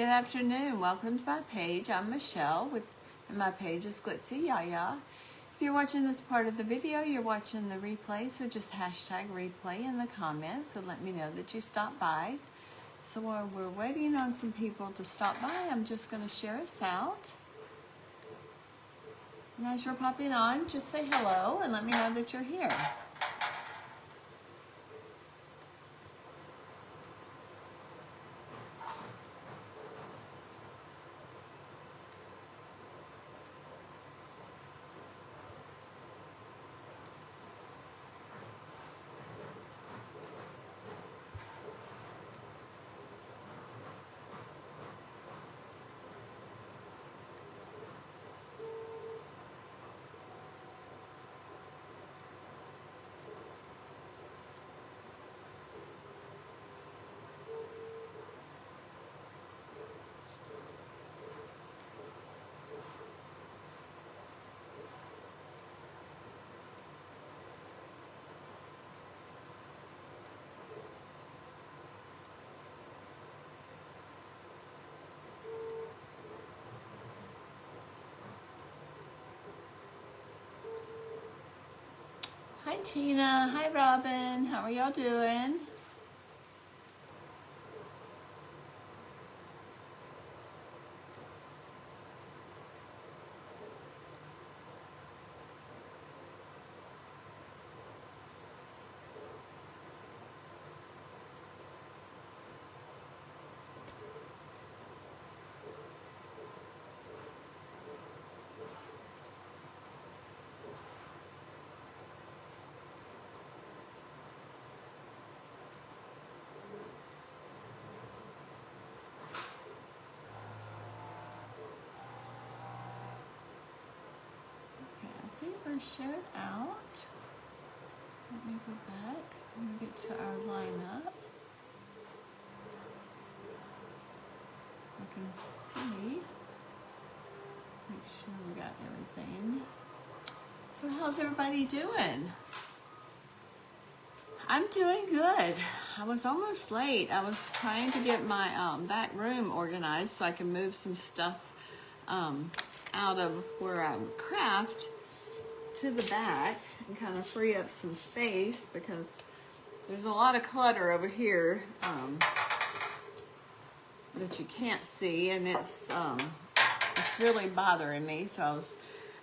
Good afternoon. Welcome to my page. I'm Michelle and my page is Glitzy Yaya. If you're watching this part of the video, you're watching the replay, so just hashtag replay in the comments and let me know that you stopped by. So while we're waiting on some people to stop by, I'm just going to share us out. And as you're popping on, just say hello and let me know that you're here. Hi Tina, hi Robin, how are y'all doing? I think we're shared out. Let me go back and get to our lineup. I can see. Make sure we got everything. So how's everybody doing? I'm doing good. I was almost late. I was trying to get my back room organized so I can move some stuff out of where I craft to the back and kind of free up some space because there's a lot of clutter over here that you can't see, and it's really bothering me. So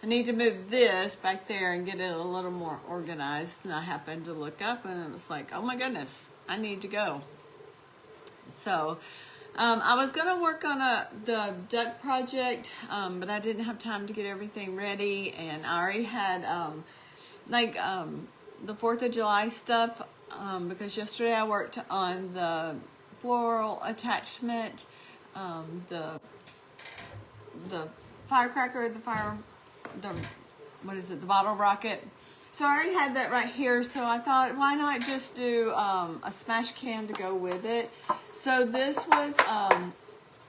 I need to move this back there and get it a little more organized. And I happened to look up and it was like, oh my goodness, I need to go. So I was gonna work on the duck project, but I didn't have time to get everything ready, and I already had the 4th of July stuff because yesterday I worked on the floral attachment, the firecracker, the bottle rocket. So I already had that right here, so I thought, why not just do a smash can to go with it. So this was,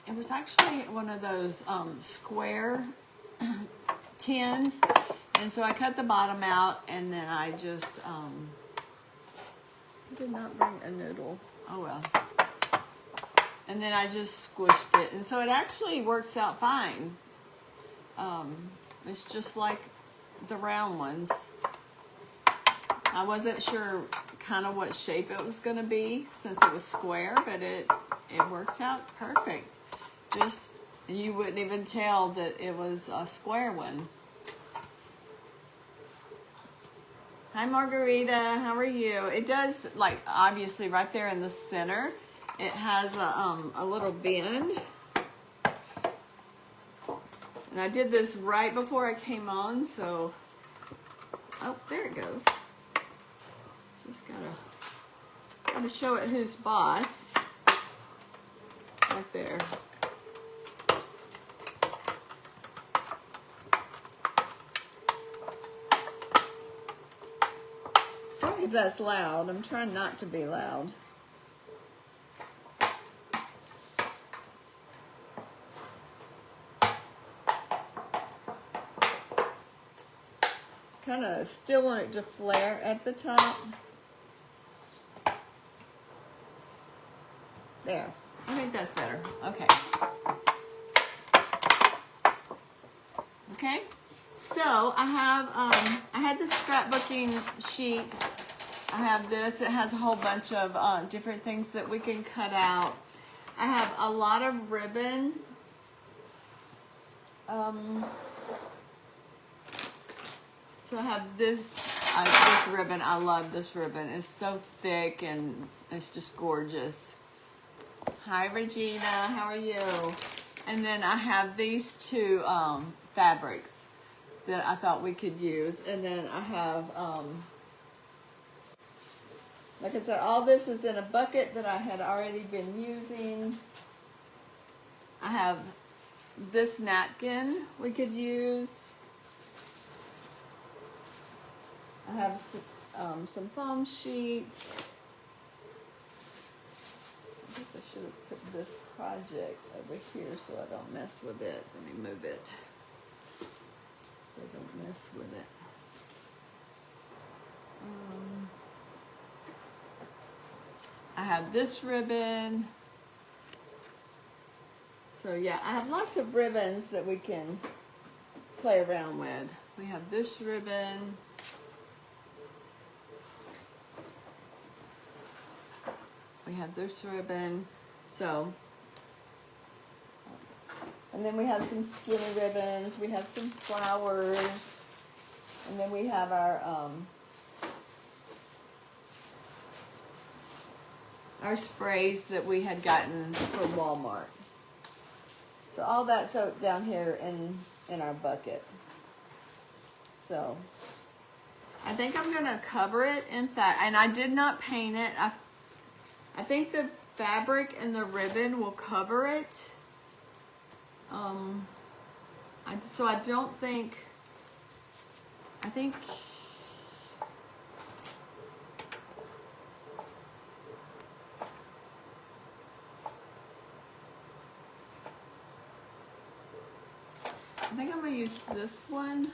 it was actually one of those square tins, and so I cut the bottom out, and then I just, I did not bring a noodle, oh well. And then I just squished it, and so it actually works out fine. It's just like the round ones. I wasn't sure kind of what shape it was going to be since it was square, but it worked out perfect. Just, you wouldn't even tell that it was a square one. Hi Margarita, how are you? It does, like, obviously right there in the center, it has a little bend. And I did this right before I came on, so, oh, there it goes. Just gotta show it who's boss. Right there. Sorry if that's loud. I'm trying not to be loud. Kind of still want it to flare at the top. There. I think that's better. Okay. Okay, so I had the scrapbooking sheet. I have this. It has a whole bunch of different things that we can cut out. I have a lot of ribbon. So I have this ribbon. I love this ribbon. It's so thick and it's just gorgeous. Hi, Regina. How are you? And then I have these two fabrics that I thought we could use. And then I have, like I said, all this is in a bucket that I had already been using. I have this napkin we could use. I have some foam sheets. I guess I should have put this project over here so I don't mess with it. Let me move it so I don't mess with it. I have this ribbon. So yeah, I have lots of ribbons that we can play around with. We have this ribbon. We have this ribbon. So, and then we have some skinny ribbons. We have some flowers. And then we have our sprays that we had gotten from Walmart. So all that's down here in our bucket. So I think I'm gonna cover it in fact, and I did not paint it. I think the fabric and the ribbon will cover it. So I don't think, I think I'm gonna use this one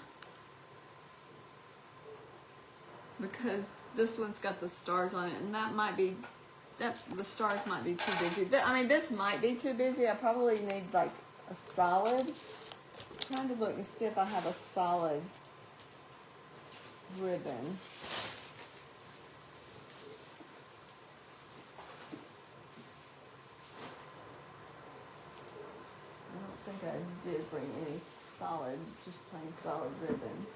because this one's got the stars on it, and the stars might be too busy. I mean, this might be too busy. I probably need like a solid. I'm trying to look and see if I have a solid ribbon. I don't think I did bring any solid, just plain solid ribbon.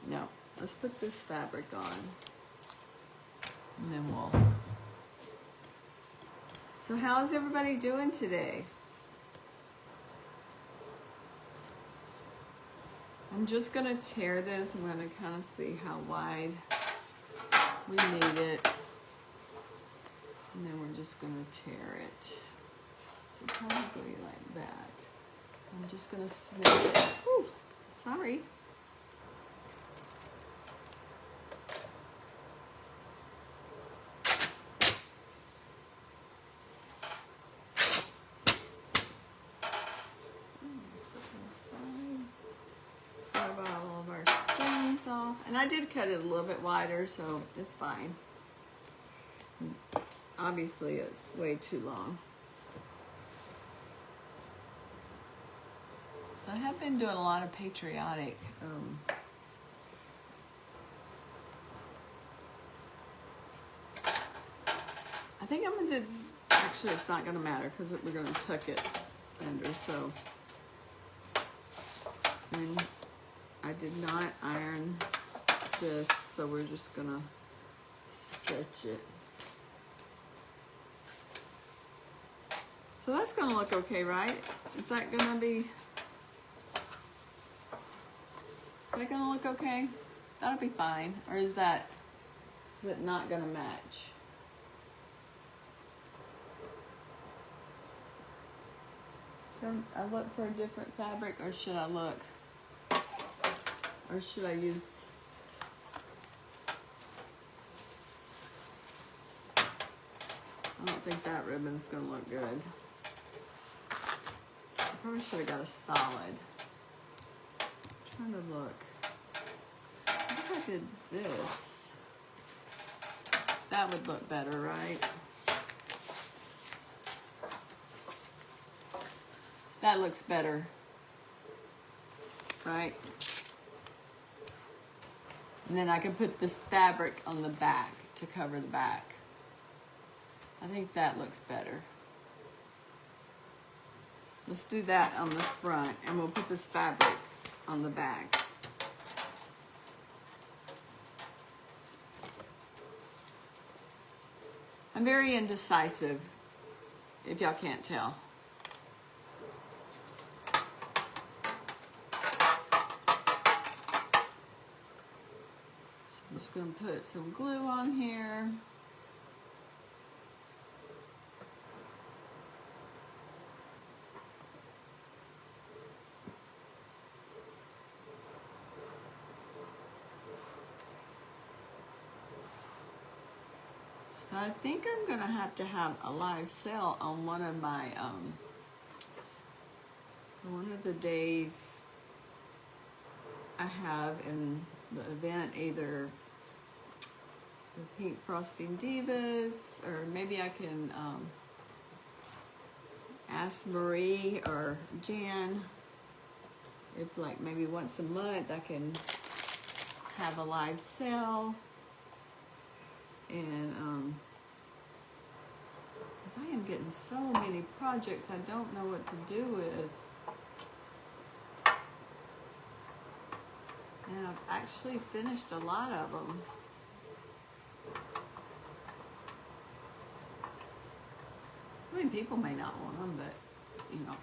No, let's put this fabric on, and then we'll. So how's everybody doing today? I'm just gonna tear this. I'm gonna kind of see how wide we need it. And then we're just gonna tear it. So probably like that. I'm just gonna snip it. Ooh, sorry. And I did cut it a little bit wider, so it's fine. Obviously, it's way too long. So I have been doing a lot of patriotic. I think I'm gonna do. Actually, it's not gonna matter because we're gonna tuck it under. So, and I did not iron this, so we're just gonna stretch it. So that's gonna look okay, right? Is that gonna look okay? That'll be fine. Or is it not gonna match? Should I look for a different fabric, or should I look? Or should I use? I don't think that ribbon's gonna look good. I probably should have got a solid. I'm trying to look. I think I did this. That would look better, right? That looks better, right? And then I can put this fabric on the back to cover the back. I think that looks better. Let's do that on the front, and we'll put this fabric on the back. I'm very indecisive, if y'all can't tell. I'm just going to put some glue on here. So I think I'm going to have a live sale on one of my, one of the days I have in the event, either the Pink Frosting Divas, or maybe I can ask Marie or Jan if, like, maybe once a month I can have a live sale. And because I am getting so many projects I don't know what to do with. And I've actually finished a lot of them. I mean, people may not want them, but, you know,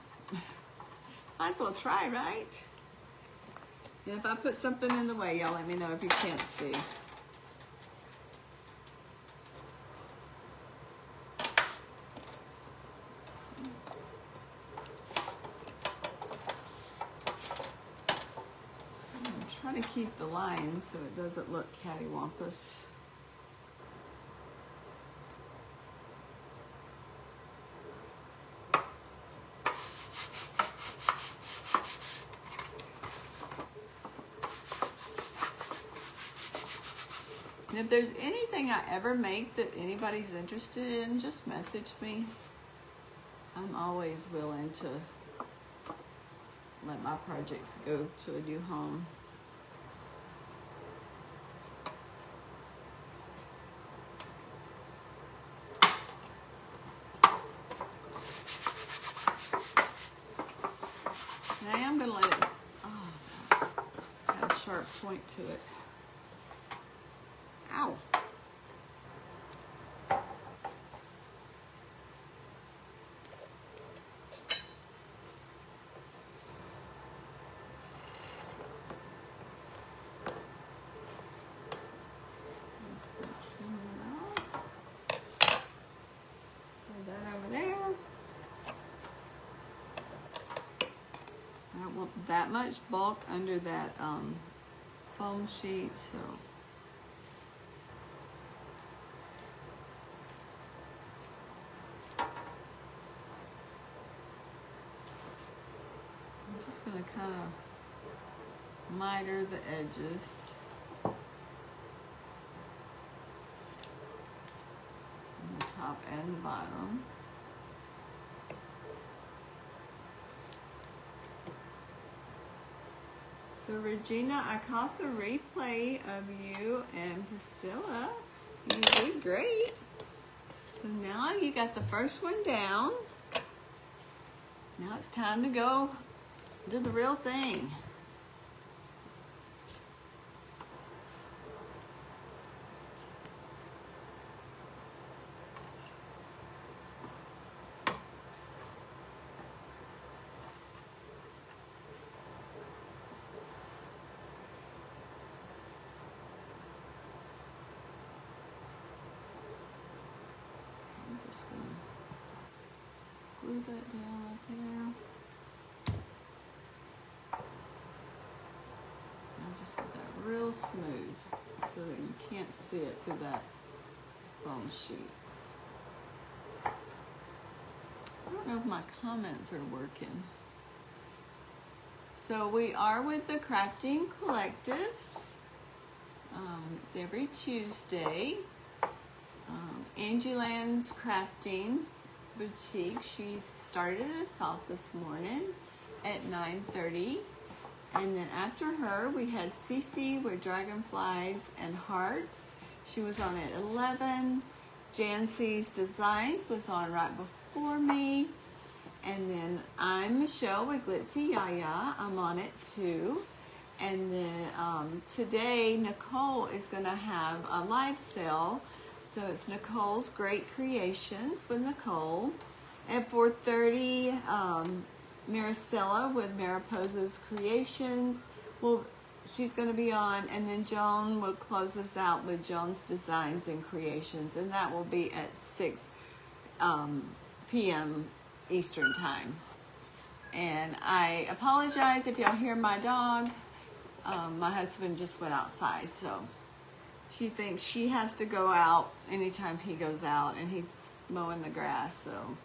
might as well try, right? And if I put something in the way, y'all let me know if you can't see. I'm trying to keep the lines so it doesn't look cattywampus. And if there's anything I ever make that anybody's interested in, just message me. I'm always willing to let my projects go to a new home. And I am going to let it, have a sharp point to it. Ow. That much bulk under that foam sheet, so I'm just going to kind of miter the edges. On the top and the bottom. So Regina, I caught the replay of you and Priscilla. You did great. So now you got the first one down. Now it's time to go do the real thing. Just gonna glue that down right there. I just want that real smooth so that you can't see it through that foam sheet. I don't know if my comments are working. So we are with the Crafting Collectives. It's every Tuesday. Angieland's Crafting Boutique. She started us off this morning at 9:30. And then after her, we had Cece with Dragonflies and Hearts. She was on at 11. Jancy's Designs was on right before me. And then I'm Michelle with Glitzy Yaya. I'm on it too. And then today, Nicole is going to have a live sale. So it's Nicole's Great Creations with Nicole. At 4:30, Maricela with Mariposa's Creations. Well, she's going to be on. And then Joan will close us out with Joan's Designs and Creations. And that will be at 6 p.m. Eastern Time. And I apologize if y'all hear my dog. My husband just went outside, so she thinks she has to go out anytime he goes out, and he's mowing the grass, so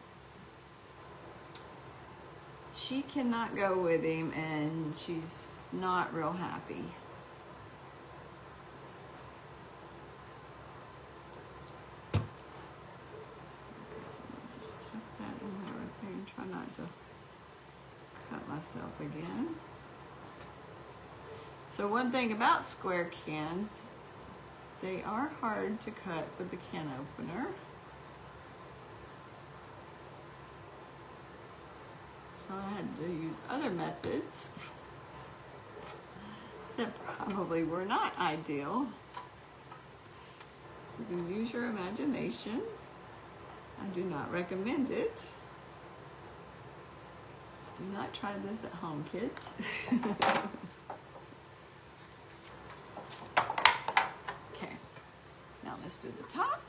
she cannot go with him, and she's not real happy. Try not to cut myself again. So one thing about square cans, they are hard to cut with the can opener. So I had to use other methods that probably were not ideal. You can use your imagination. I do not recommend it. Do not try this at home, kids. Okay, now let's do the top.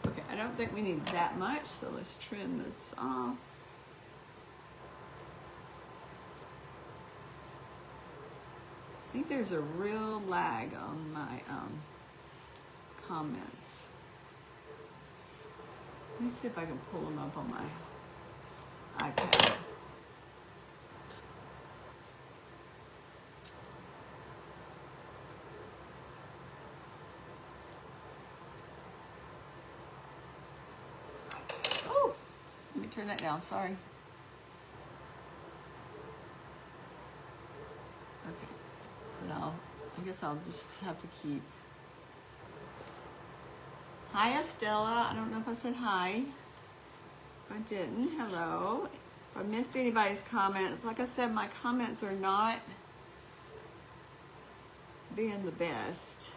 Okay, I don't think we need that much, so let's trim this off. I think there's a real lag on my comments. Let me see if I can pull them up on my iPad. Oh, let me turn that down, sorry. Okay, now I guess I'll just have to keep. Hi, Estella. I don't know if I said hi. If I didn't, hello. If I missed anybody's comments, like I said, my comments are not being the best.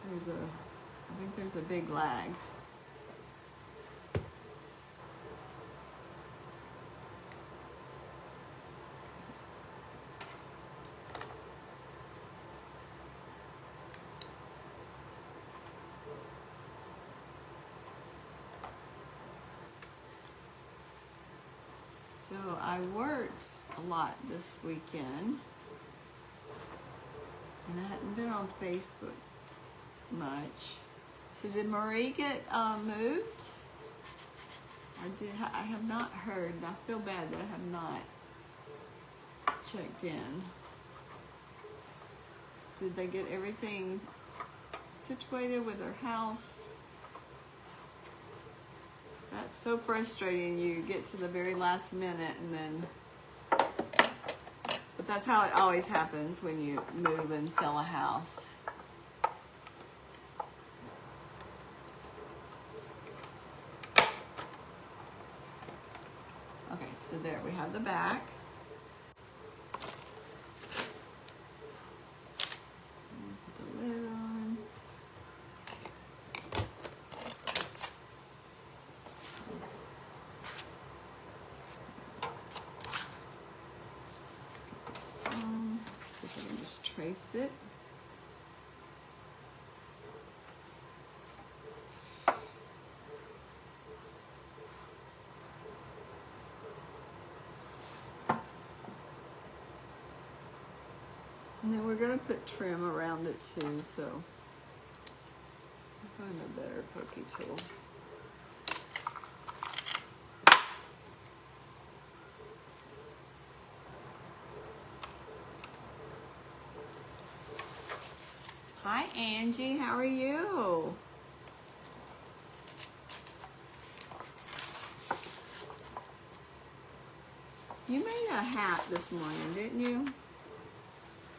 I think there's a big lag. So I worked a lot this weekend, and I hadn't been on Facebook much. So did Marie get moved? I have not heard, and I feel bad that I have not checked in. Did they get everything situated with their house? That's so frustrating. You get to the very last minute and then, but that's how it always happens when you move and sell a house. Okay, so there we have the back. Put the lid on. See if I can just trace it. And then we're going to put trim around it too, so I'll find a better pokey tool. Hi, Angie. How are you? You made a hat this morning, didn't you?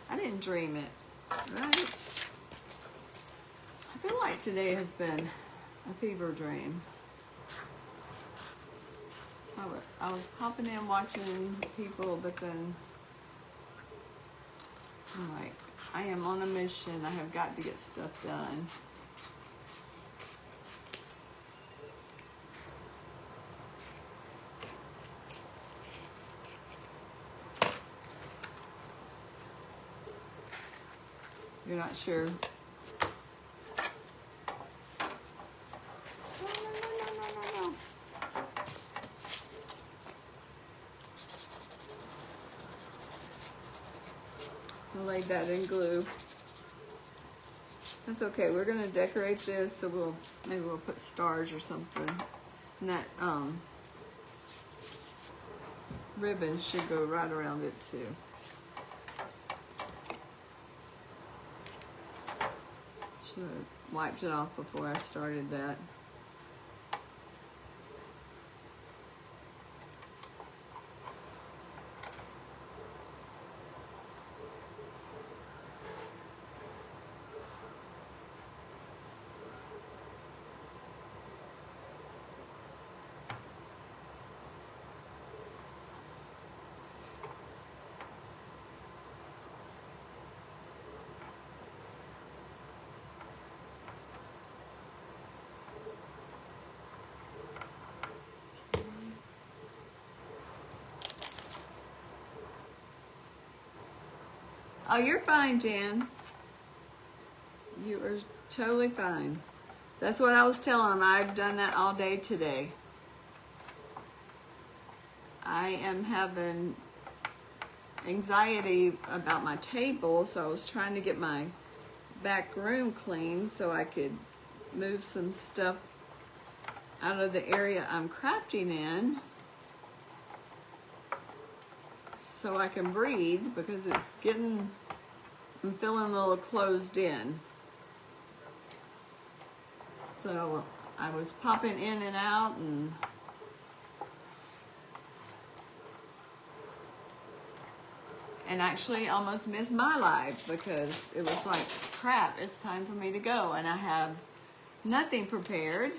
I didn't dream it, right? I feel like today has been a fever dream. I was popping in watching people, but then I'm like, I am on a mission. I have got to get stuff done. You're not sure? No. I laid that in glue. That's okay. We're gonna decorate this, so maybe we'll put stars or something. And that ribbon should go right around it too. Should have wiped it off before I started that. Oh, you're fine, Jan. You are totally fine. That's what I was telling them. I've done that all day today. I am having anxiety about my table, so I was trying to get my back room clean so I could move some stuff out of the area I'm crafting in so I can breathe, because I'm feeling a little closed in. So I was popping in and out and actually almost missed my live, because it was like, crap, it's time for me to go, and I have nothing prepared.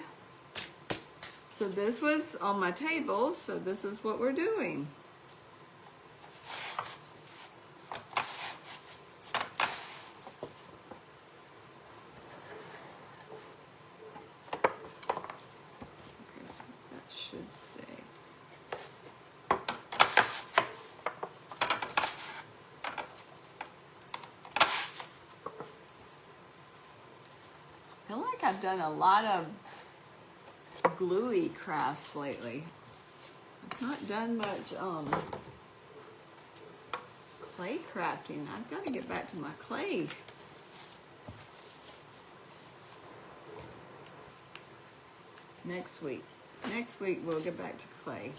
So this was on my table, so this is what we're doing. I've done a lot of gluey crafts lately. I've not done much clay crafting. I've got to get back to my clay. Next week we'll get back to clay.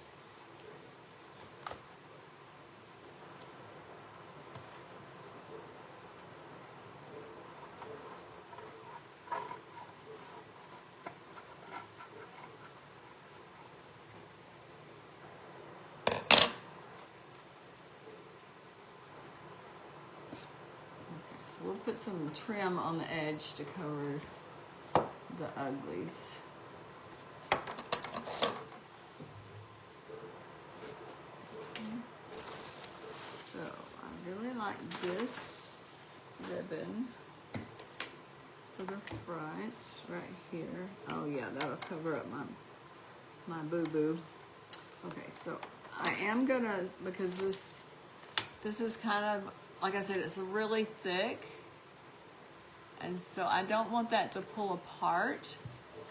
We'll put some trim on the edge to cover the uglies. So I really like this ribbon for the front right here. Oh yeah, that'll cover up my boo-boo. Okay, so I am gonna, because this is kind of, like I said, it's really thick, and so I don't want that to pull apart.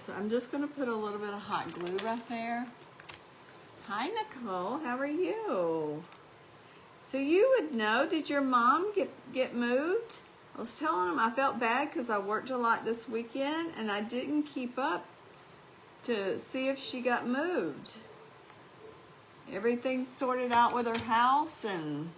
So I'm just gonna put a little bit of hot glue right there. Hi, Nicole, how are you? So you would know, did your mom get moved? I was telling them I felt bad because I worked a lot this weekend and I didn't keep up to see if she got moved. Everything's sorted out with her house, and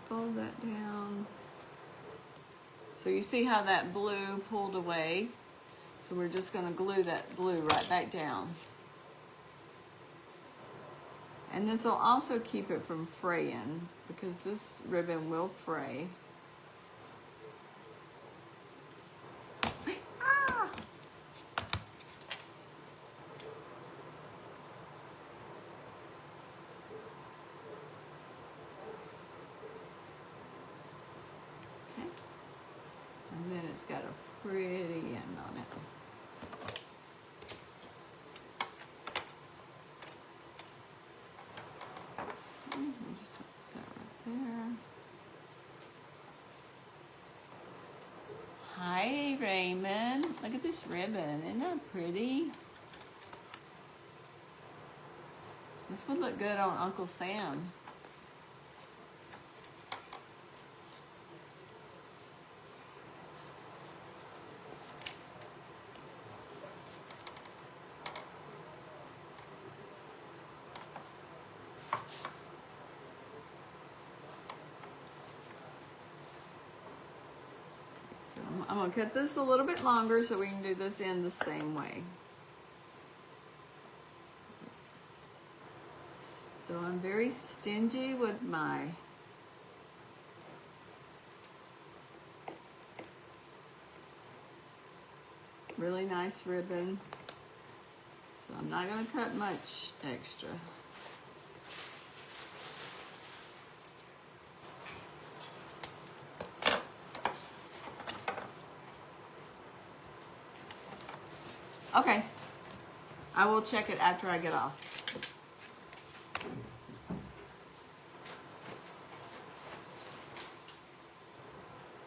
fold that down. So you see how that blue pulled away? So we're just going to glue that blue right back down. And this will also keep it from fraying because this ribbon will fray. Ah! Okay. And then it's got a pretty end on it. Just put that right there. Hi, Raymond. Look at this ribbon. Isn't that pretty? This would look good on Uncle Sam. I'm going to cut this a little bit longer so we can do this in the same way. So I'm very stingy with my really nice ribbon. So I'm not going to cut much extra. Okay, I will check it after I get off.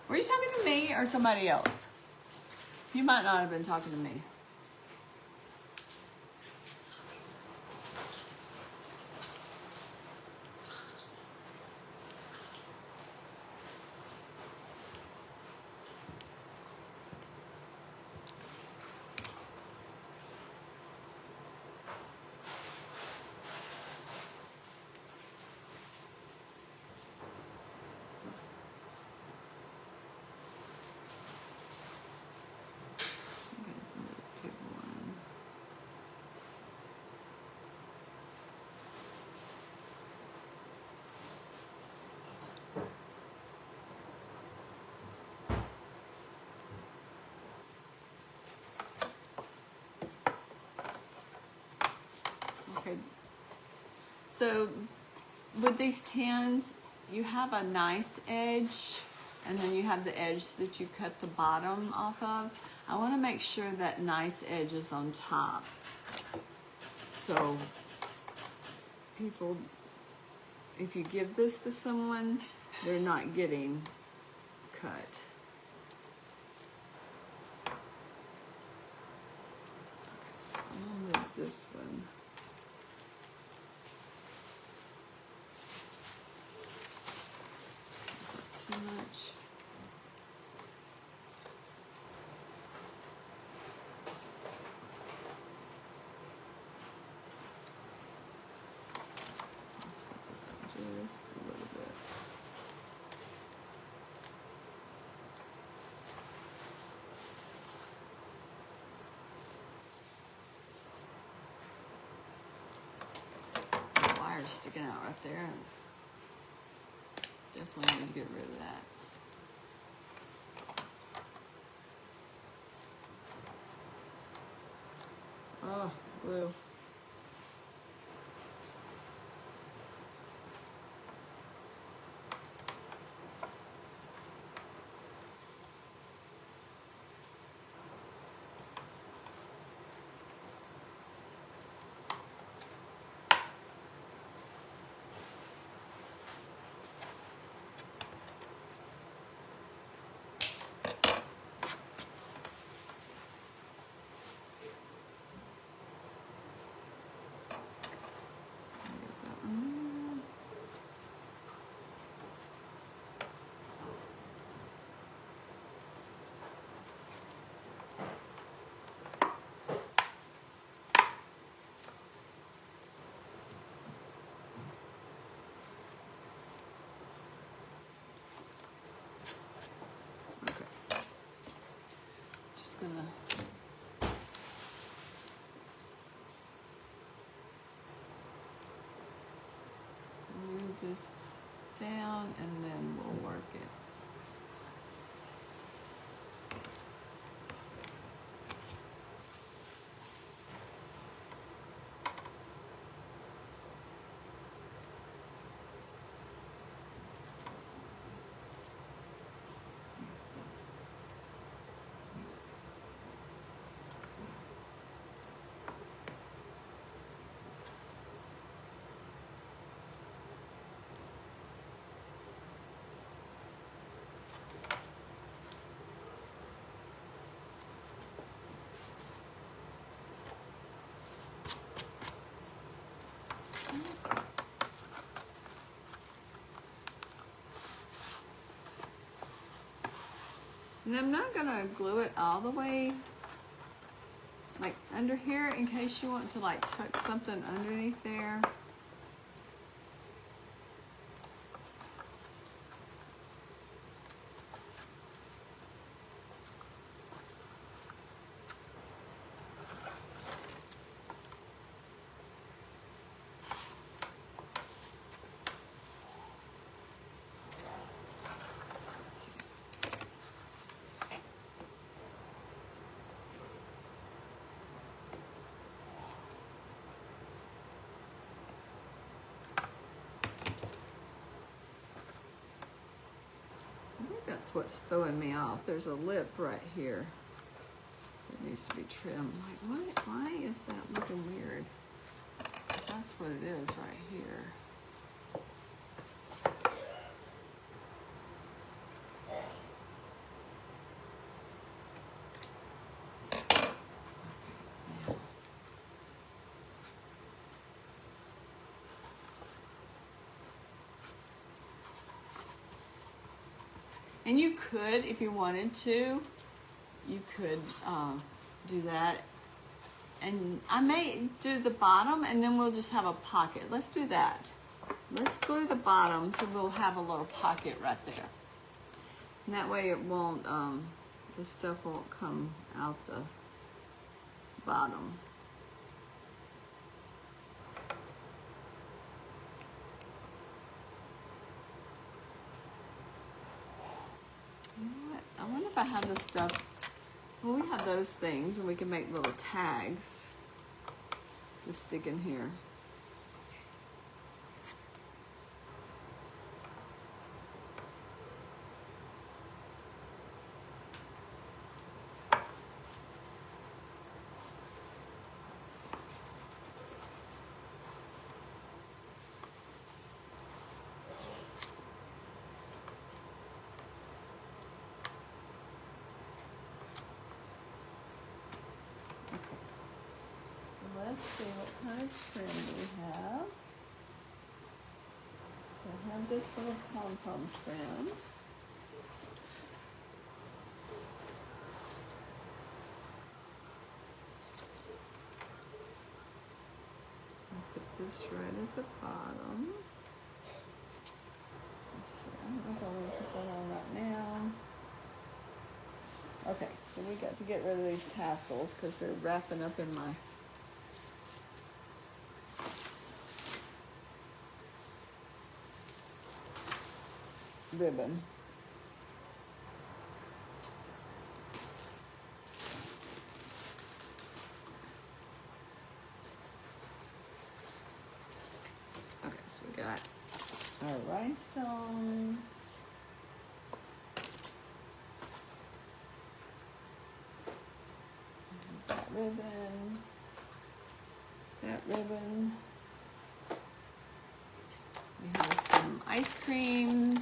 Were you talking to me or somebody else? You might not have been talking to me. Okay, so with these tins, you have a nice edge, and then you have the edge that you cut the bottom off of. I want to make sure that nice edge is on top, so people, if you give this to someone, they're not getting cut. So I'm gonna move this one. Too much. Let's put this on just a little bit. The wire's sticking out right there. Definitely need to get rid of that. Oh, blue. And I'm not gonna glue it all the way like under here in case you want to like tuck something underneath there. That's what's throwing me off. There's a lip right here that needs to be trimmed. Like, what? Why is that looking weird? That's what it is right here. And you could, if you wanted to, you could do that. And I may do the bottom and then we'll just have a pocket. Let's do that. Let's glue the bottom so we'll have a little pocket right there. And that way it won't, the stuff won't come out the bottom. I wonder if I have this stuff. Well, we have those things and we can make little tags to stick in here. Let's see what kind of trim we have. So I have this little pom-pom trim. I'll put this right at the bottom. Let's see, I don't know if I want to put that on right now. Okay, so we got to get rid of these tassels because they're wrapping up in my ribbon. Okay, so we got our rhinestones. That ribbon. That ribbon. We have some ice creams.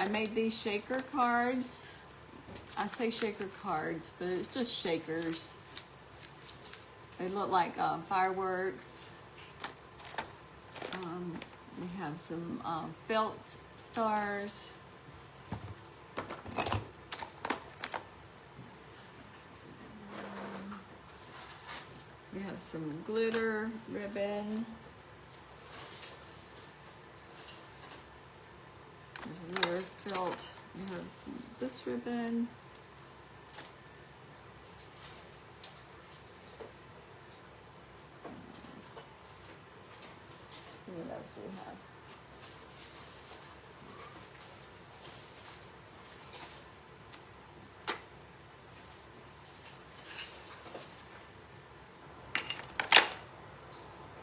I made these shaker cards. I say shaker cards, but it's just shakers. They look like fireworks. We have some felt stars. We have some glitter ribbon. There's another felt. We have some this ribbon. What else do we have?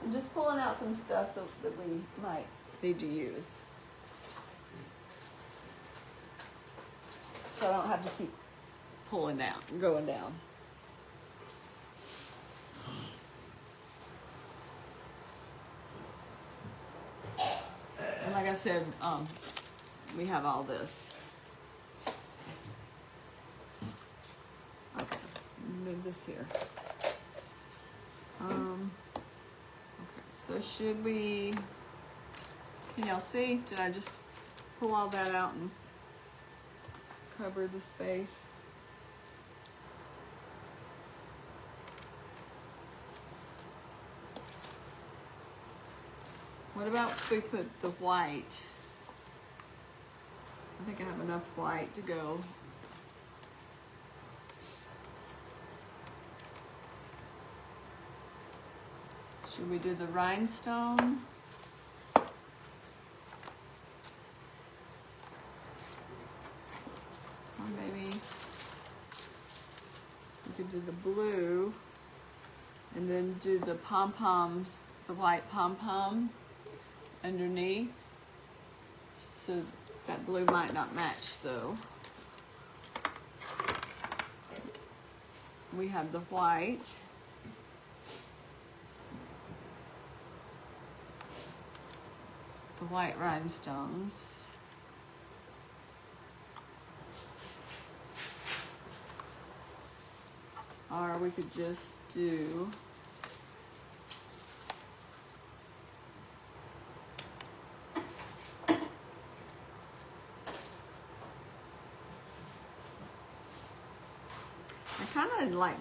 I'm just pulling out some stuff so that we might need to use. So I don't have to keep pulling down, going down. And like I said, we have all this. Okay, move this here. Okay, so should we, can y'all see? Did I just pull all that out and cover the space. What about if we put the white? I think I have enough white to go. Should we do the rhinestone? Or maybe we could do the blue and then do the pom-poms, the white pom-pom underneath. So that blue might not match though. We have the white. The white rhinestones. Or we could just do I kind of like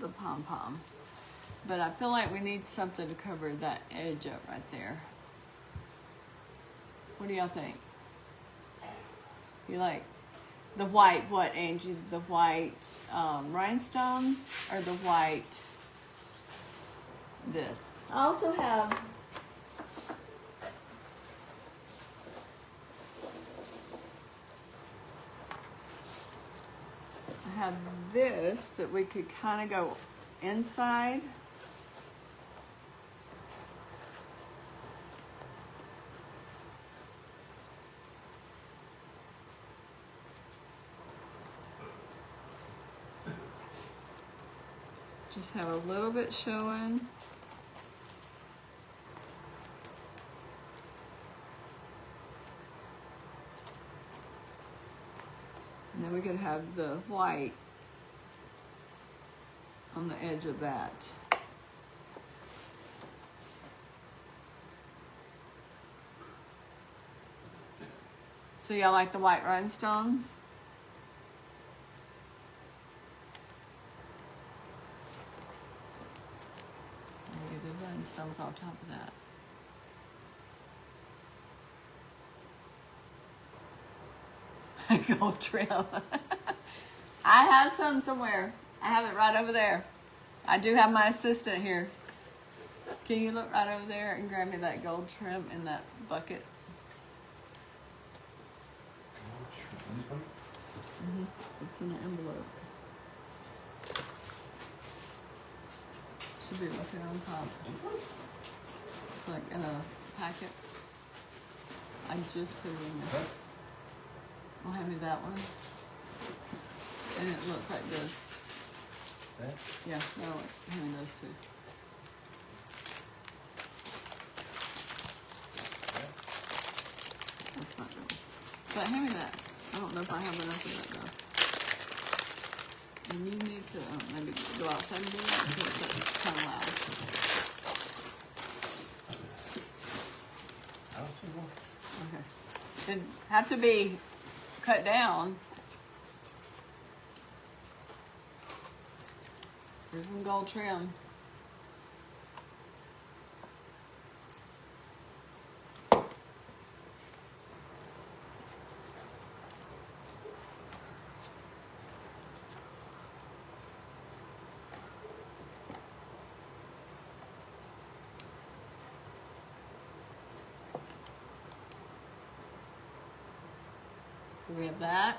the pom-pom, but I feel like we need something to cover that edge up right there. What do y'all think? You like the white, what, Angie? The white rhinestones or the white this? I also have this that we could kind of go inside. Just have a little bit showing. And then we could have the white on the edge of that. So y'all like the white rhinestones? Maybe the rhinestones on top of that. Gold trim. I have some somewhere. I have it right over there. I do have my assistant here. Can you look right over there and grab me that gold trim in that bucket? Mm-hmm. It's in an envelope. Should be looking on top. It's like in a packet. I just put it in there. Well, hand me that one. And it looks like this. That? Yeah, no, hand me those two. That's not good. But hand me that. I don't know if I have enough of that though. And you need to maybe go outside and do that because that's kind of loud. I don't see one. Okay. It'd have to be cut down. There's some gold trim. So we have that.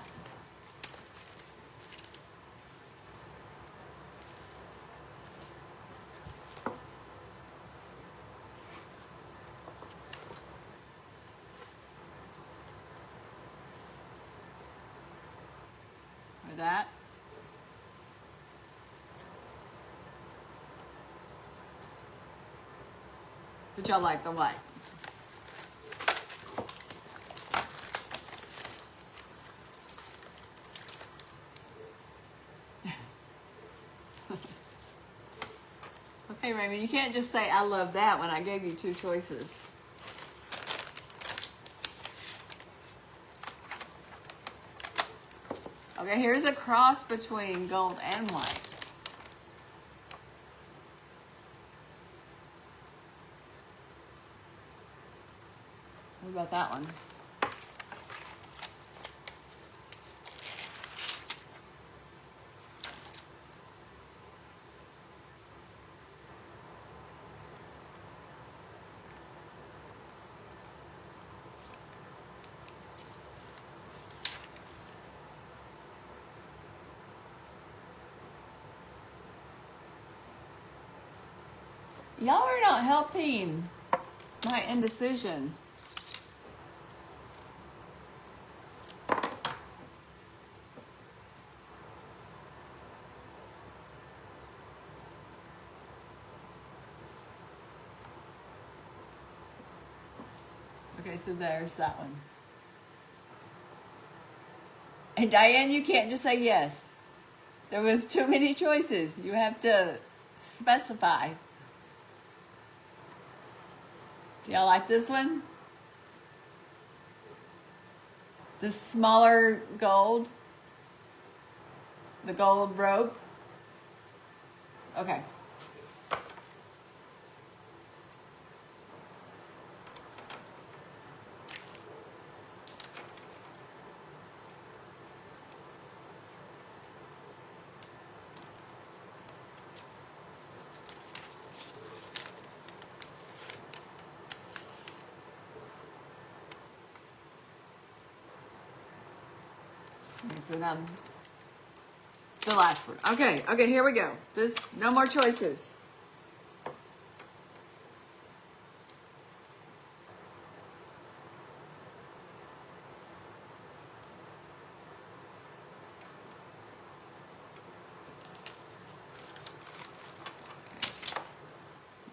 Or that. But y'all like the white. Okay, Raymond, you can't just say, I love that when I gave you two choices. Okay, here's a cross between gold and white. What about that one? Y'all are not helping my indecision. Okay, so there's that one. And Diane, you can't just say yes. There was too many choices. You have to specify. Do y'all like this one? The smaller gold? The gold rope? Okay. So now, the last one. Okay, here we go. No more choices.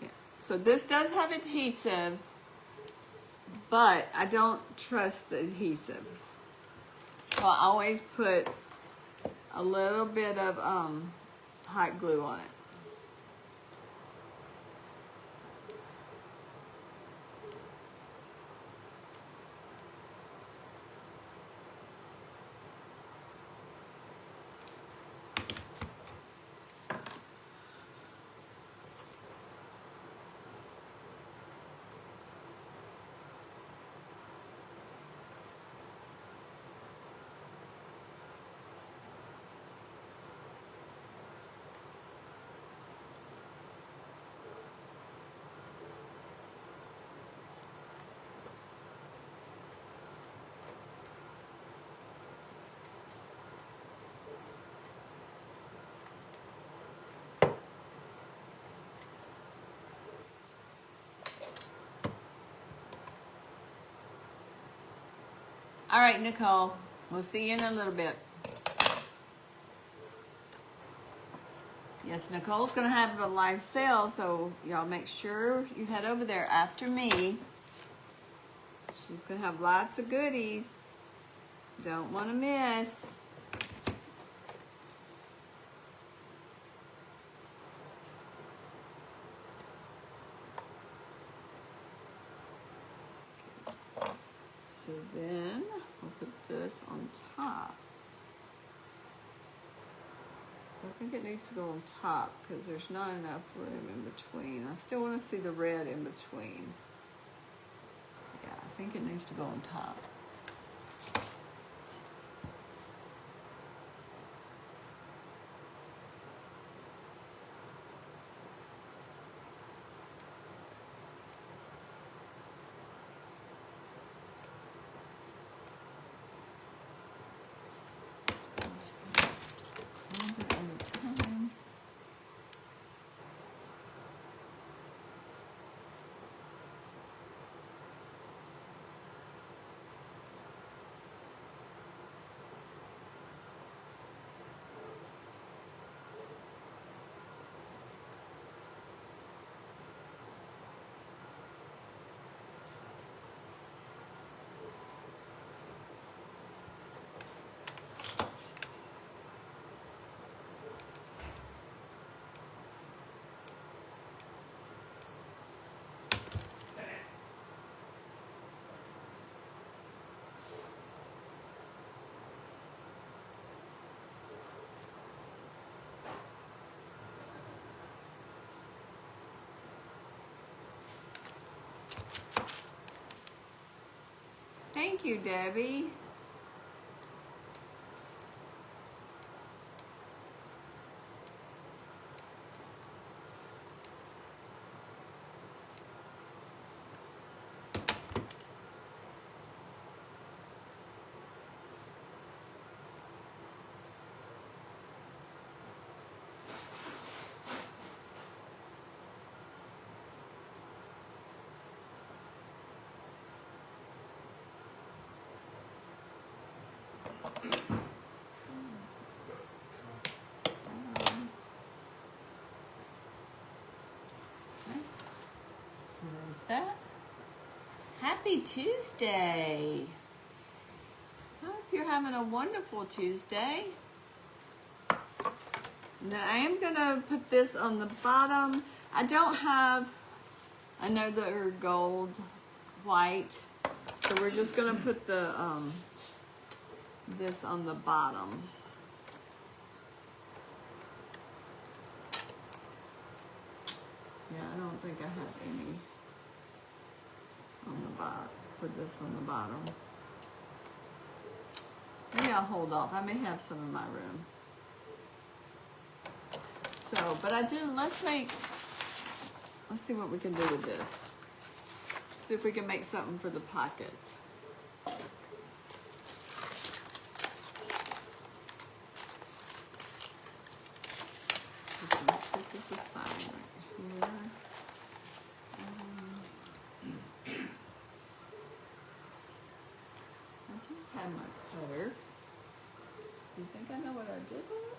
Yeah. So this does have adhesive, but I don't trust the adhesive. So I always put a little bit of hot glue on it. All right, Nicole, we'll see you in a little bit. Yes, Nicole's going to have a live sale, so y'all make sure you head over there after me. She's going to have lots of goodies. Don't want to miss. So then we'll put this on top. I think it needs to go on top because there's not enough room in between. I still want to see the red in between. Yeah, I think it needs to go on top. Thank you, Debbie. So there's that. Happy Tuesday. I hope you're having a wonderful Tuesday. And then I am gonna put this on the bottom. I don't have another gold white, so we're just gonna put the this on the bottom. Yeah, I don't think I have any on the bottom. Put this on the bottom. Maybe I'll hold off. I may have some in my room. So, but I do, let's see what we can do with this. See if we can make something for the pockets. Let's stick this aside right here. I just had my cutter. Do you think I know what I did with it?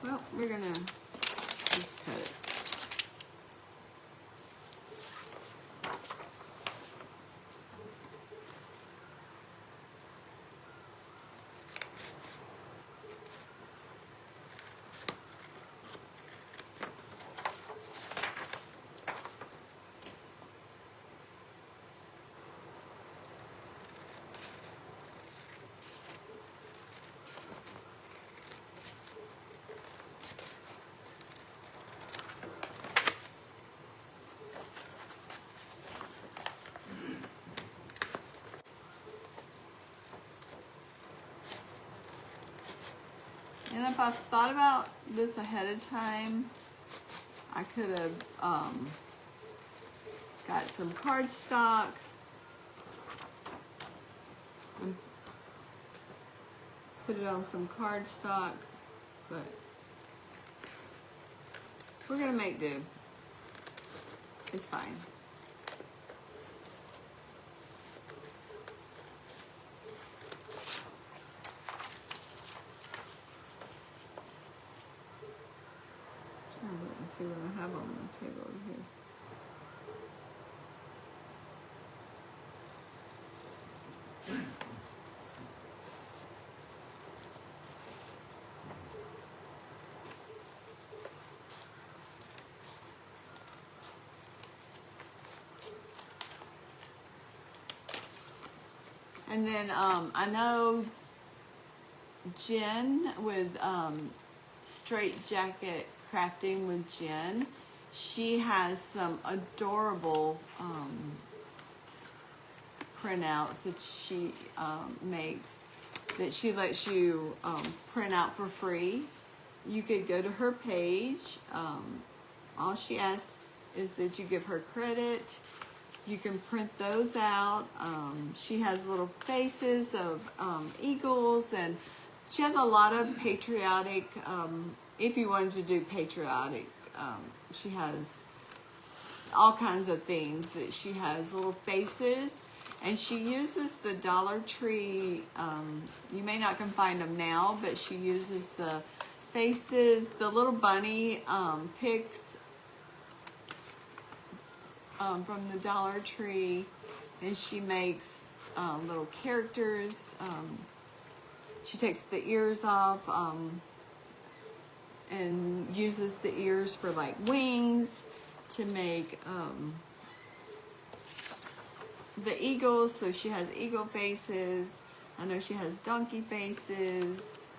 Well, we're gonna just cut it. And if I thought about this ahead of time, I could have got some cardstock and put it on some cardstock, but we're gonna make do. It's fine. Let's see what I have on the table over here. And then I know Jen with Straight Jacket Crafting with Jen. She has some adorable printouts that she makes that she lets you print out for free. You could go to her page. All she asks is that you give her credit. You can print those out. She has little faces of eagles, and she has a lot of patriotic, if you wanted to do patriotic, she has all kinds of themes that she has little faces, and she uses the Dollar Tree, you may not can find them now, but she uses the faces, the little bunny pics from the Dollar Tree, and she makes little characters. She takes the ears off and uses the ears for like wings to make the eagles. So she has eagle faces. I know she has donkey faces,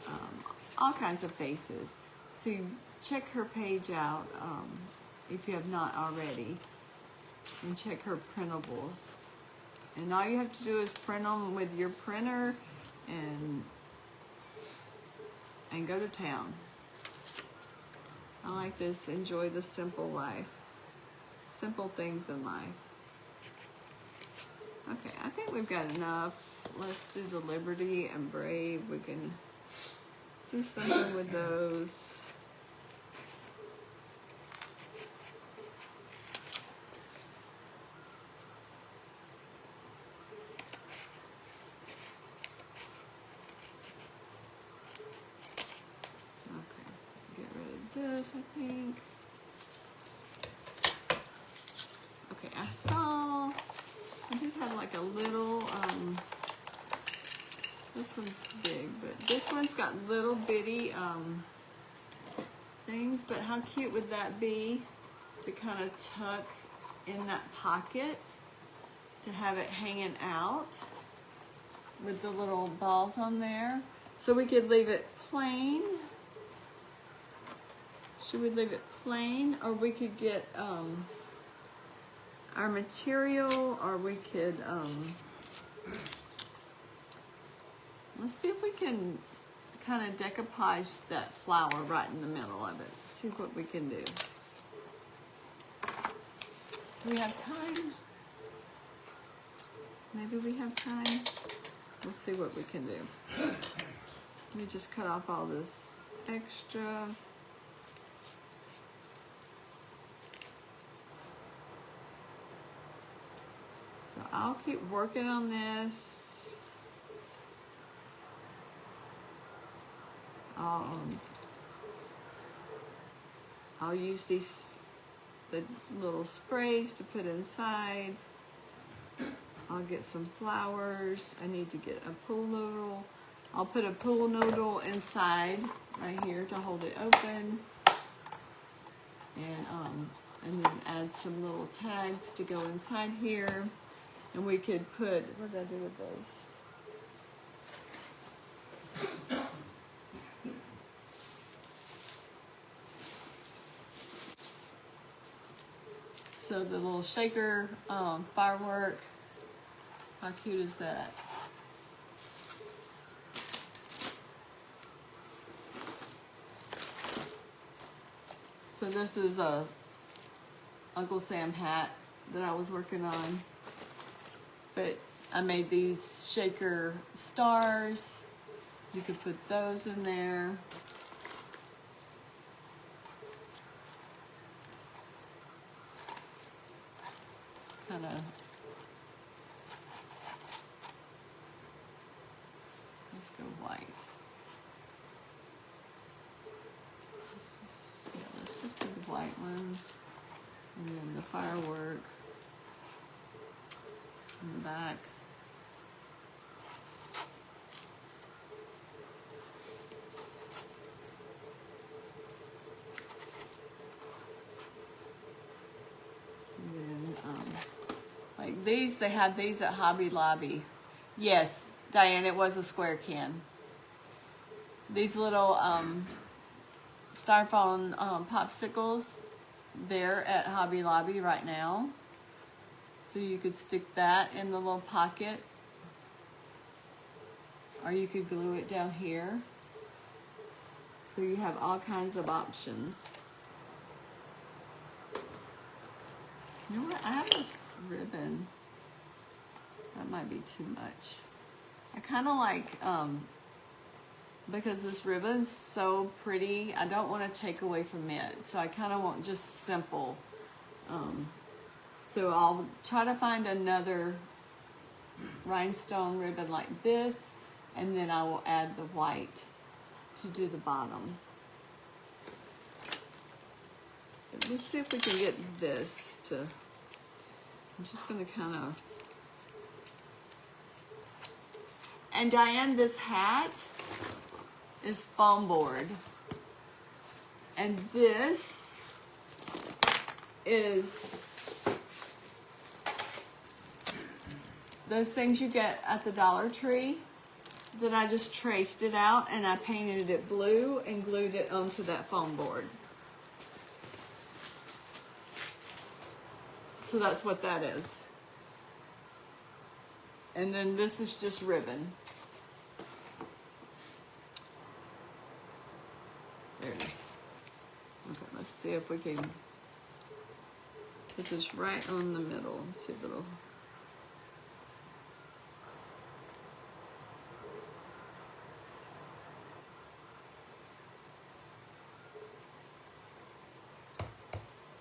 all kinds of faces. So you check her page out if you have not already, and check her printables And all you have to do is print them with your printer and go to town. I like this, enjoy the simple life. Simple things in life. Okay, I think we've got enough. Let's do the Liberty and Brave. We can do something with those. This, I think. Okay, I did have like a little, this one's big, but this one's got little bitty things, but how cute would that be to kind of tuck in that pocket, to have it hanging out with the little balls on there. So we could leave it plain. Should we leave it plain, or we could get our material, or we could, let's see if we can kind of decoupage that flower right in the middle of it. See what we can do. Do we have time? Maybe we have time. We'll see what we can do. Let me just cut off all this extra. So I'll keep working on this. I'll use the little sprays to put inside. I'll get some flowers. I need to get a pool noodle. I'll put a pool noodle inside right here to hold it open. And then add some little tags to go inside here. And we could put, what did I do with those? So the little shaker firework, how cute is that? So this is a Uncle Sam hat that I was working on, but I made these shaker stars. You could put those in there. Kind of, let's go white. Let's just do the white one, and then the firework in the back. And then, like these, they have these at Hobby Lobby. Yes, Diane, it was a square can. These little styrofoam popsicles, they're at Hobby Lobby right now. So you could stick that in the little pocket, or you could glue it down here. So you have all kinds of options. You know what? I have this ribbon. That might be too much. I kind of like, because this ribbon's so pretty, I don't want to take away from it. So I kind of want just simple. So I'll try to find another rhinestone ribbon like this, and then I will add the white to do the bottom. Let's see if we can get this to, I'm just gonna kind of, and Diane, this hat is foam board. And this is those things you get at the Dollar Tree that I just traced it out and I painted it blue and glued it onto that foam board. So that's what that is. And then this is just ribbon. There it is. Okay, let's see if we can put this right on the middle. Let's see if it'll.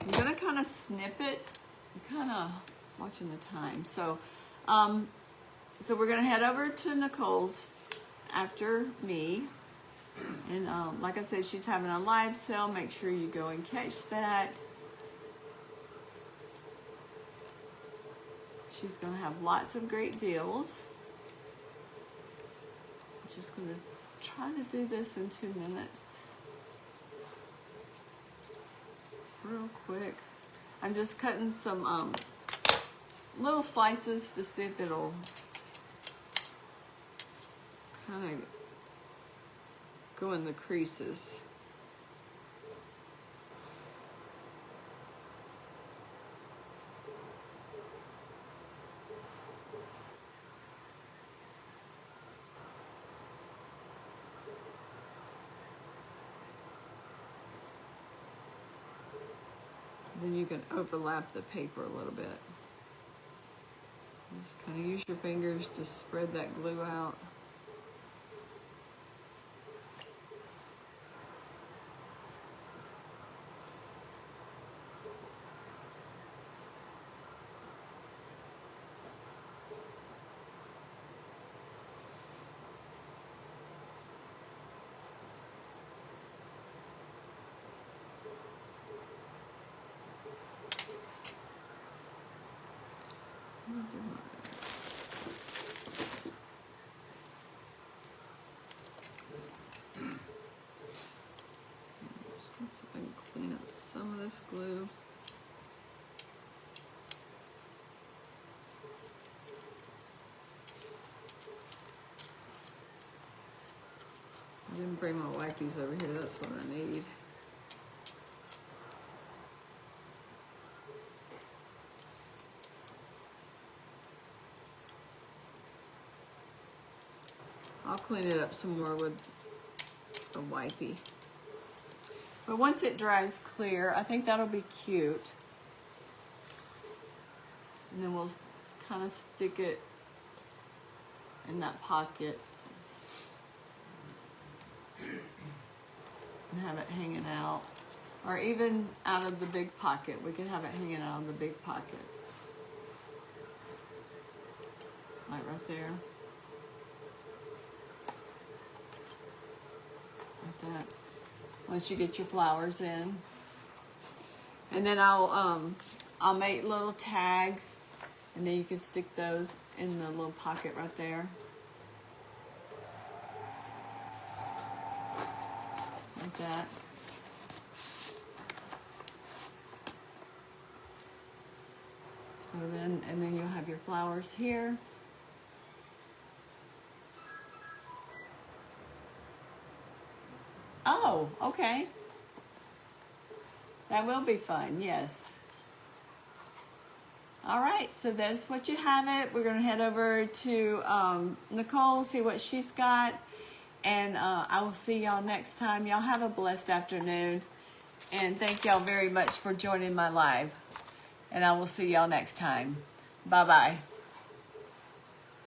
I'm gonna kind of snip it. I'm kind of watching the time. So we're gonna head over to Nicole's after me. And like I said, she's having a live sale. Make sure you go and catch that. She's gonna have lots of great deals. I'm just gonna try to do this in 2 minutes. Real quick. I'm just cutting some little slices to see if it'll kind of go in the creases. Then you can overlap the paper a little bit. Just kind of use your fingers to spread that glue out. Just see if I can clean up some of this glue. I didn't bring my wipes over here, that's what I need. I'll clean it up some more with a wipey. But once it dries clear, I think that'll be cute. And then we'll kind of stick it in that pocket and have it hanging out. Or even out of the big pocket. We can have it hanging out of the big pocket. Like right there. Like that. Once you get your flowers in. And then I'll make little tags, and then you can stick those in the little pocket right there. Like that. So then, and then you'll have your flowers here. Oh, okay. That will be fun, yes. All right, so that's what you have it. We're gonna head over to Nicole, see what she's got. And I will see y'all next time. Y'all have a blessed afternoon. And thank y'all very much for joining my live. And I will see y'all next time. Bye-bye.